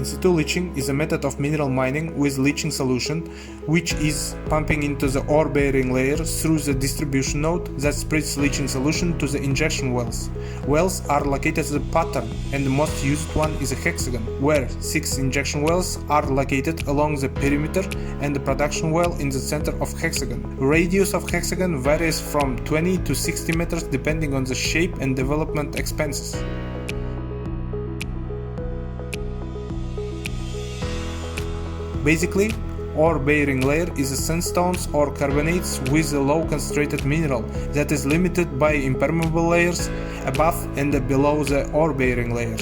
In situ leaching is a method of mineral mining with leaching solution, which is pumping into the ore-bearing layer through the distribution node that spreads leaching solution to the injection wells. Wells are located as a pattern, and the most used one is a hexagon, where 6 injection wells are located along the perimeter and the production well in the center of hexagon. Radius of hexagon varies from 20 to 60 meters depending on the shape and development expenses. Basically, ore-bearing layer is a sandstones or carbonates with a low concentrated mineral that is limited by impermeable layers above and below the ore-bearing layer.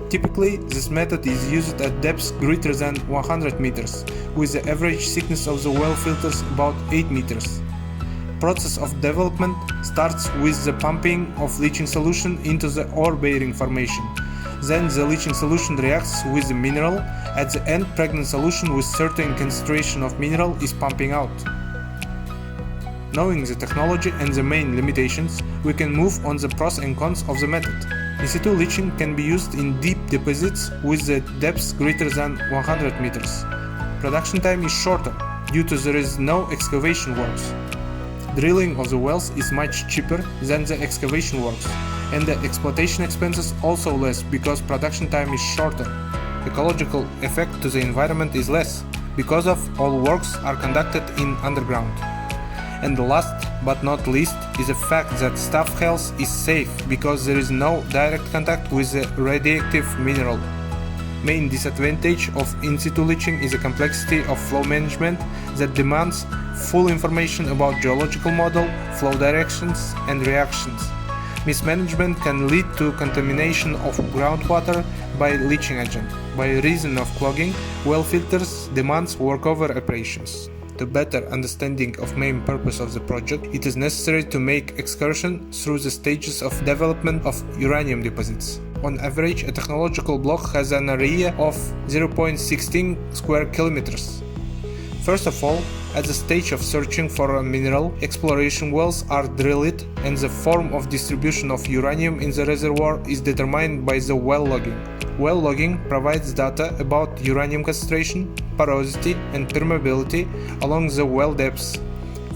Typically, this method is used at depths greater than 100 meters, with the average thickness of the well filters about 8 meters. Process of development starts with the pumping of leaching solution into the ore-bearing formation. Then the leaching solution reacts with the mineral. At the end, pregnant solution with certain concentration of mineral is pumping out. Knowing the technology and the main limitations, we can move on the pros and cons of the method. In situ leaching can be used in deep deposits with the depths greater than 100 meters. Production time is shorter due to there is no excavation works. Drilling of the wells is much cheaper than the excavation works, and the exploitation expenses also less because production time is shorter. Ecological effect to the environment is less because of all works are conducted in underground. And the last but not least is the fact that staff health is safe because there is no direct contact with the radioactive mineral. Main disadvantage of in situ leaching is the complexity of flow management that demands full information about geological model, flow directions and reactions. Mismanagement can lead to contamination of groundwater by leaching agent. By reason of clogging, well filters demands workover operations. To better understanding of main purpose of the project, it is necessary to make excursion through the stages of development of uranium deposits. On average, a technological block has an area of 0.16 square kilometers. First of all, at the stage of searching for a mineral, exploration wells are drilled and the form of distribution of uranium in the reservoir is determined by the well logging. Well logging provides data about uranium concentration, porosity and permeability along the well depths.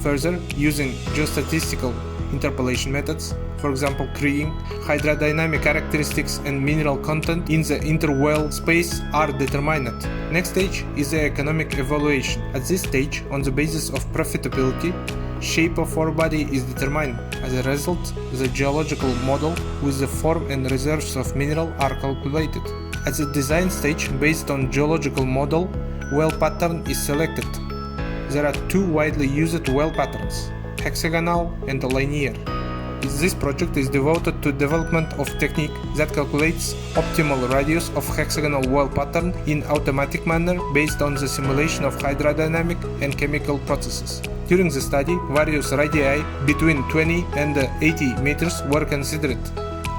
Further, using geostatistical interpolation methods, for example kreying, hydrodynamic characteristics and mineral content in the interwell space are determined. Next stage is the economic evaluation. At this stage, on the basis of profitability, shape of ore body is determined. As a result, the geological model with the form and reserves of mineral are calculated. At the design stage, based on geological model, well pattern is selected. There are two widely used well patterns, hexagonal and linear. This project is devoted to development of technique that calculates optimal radius of hexagonal well pattern in automatic manner based on the simulation of hydrodynamic and chemical processes. During the study, various radii between 20 and 80 meters were considered.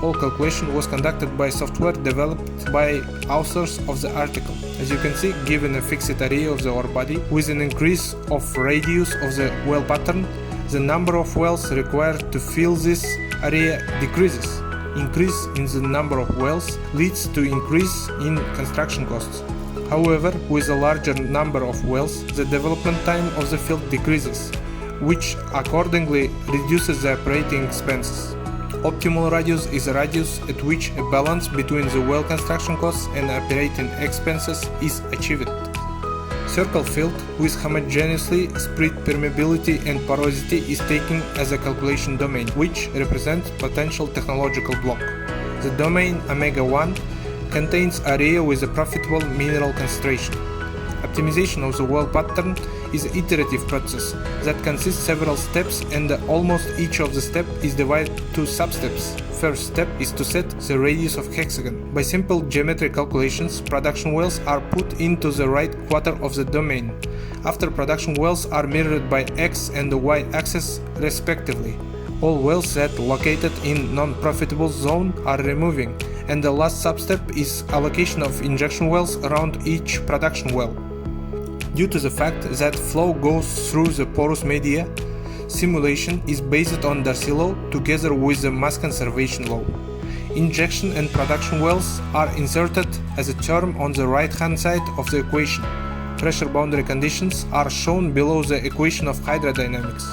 All calculation was conducted by software developed by authors of the article. As you can see, given a fixed area of the ore body with an increase of radius of the well pattern, the number of wells required to fill this area decreases. Increase in the number of wells leads to increase in construction costs. However, with a larger number of wells, the development time of the field decreases, which accordingly reduces the operating expenses. Optimal radius is a radius at which a balance between the well construction costs and operating expenses is achieved. Circle field with homogeneously spread permeability and porosity is taken as a calculation domain, which represents potential technological block. The domain omega-1 contains area with a profitable mineral concentration. Optimization of the well pattern is an iterative process that consists several steps, and almost each of the steps is divided to sub-steps. First step is to set the radius of hexagon. By simple geometry calculations, production wells are put into the right quarter of the domain. After, production wells are mirrored by X and the Y axis respectively. All wells that located in non-profitable zone are removing, and the last sub-step is allocation of injection wells around each production well. Due to the fact that flow goes through the porous media, simulation is based on Darcy law together with the mass conservation law. Injection and production wells are inserted as a term on the right-hand side of the equation. Pressure boundary conditions are shown below the equation of hydrodynamics.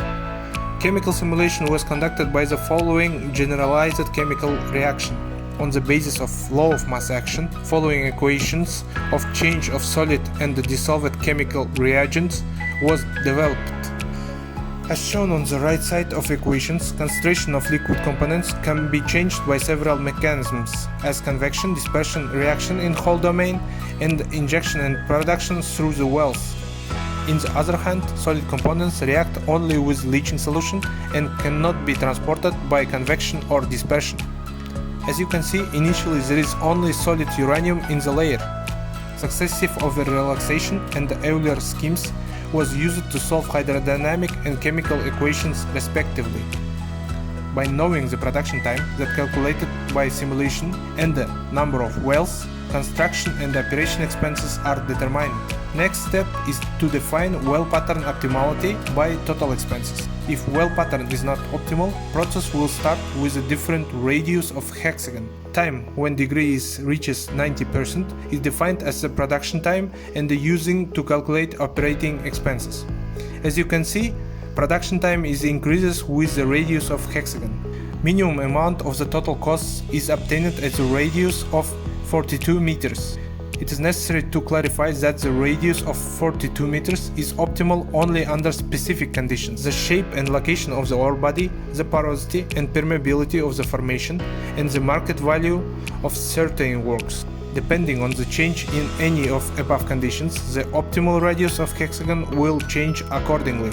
Chemical simulation was conducted by the following generalized chemical reaction. On the basis of law of mass action, following equations of change of solid and dissolved chemical reagents was developed. As shown on the right side of equations, concentration of liquid components can be changed by several mechanisms, as convection, dispersion, reaction in whole domain, and injection and production through the wells. On the other hand, solid components react only with leaching solution and cannot be transported by convection or dispersion. As you can see, initially there is only solid uranium in the layer. Successive over-relaxation and Euler schemes was used to solve hydrodynamic and chemical equations respectively. By knowing the production time that calculated by simulation and the number of wells, construction and operation expenses are determined. Next step is to define well pattern optimality by total expenses. If well pattern is not optimal, process will start with a different radius of hexagon. Time when degree reaches 90% is defined as the production time and using to calculate operating expenses. As you can see, production time increases with the radius of hexagon. Minimum amount of the total costs is obtained at the radius of 42 meters. It is necessary to clarify that the radius of 42 meters is optimal only under specific conditions: the shape and location of the ore body, the porosity and permeability of the formation, and the market value of certain works. Depending on the change in any of above conditions, the optimal radius of hexagon will change accordingly.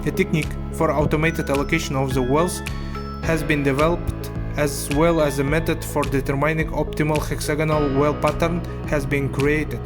A technique for automated allocation of the wells has been developed, as well as a method for determining optimal hexagonal well pattern has been created.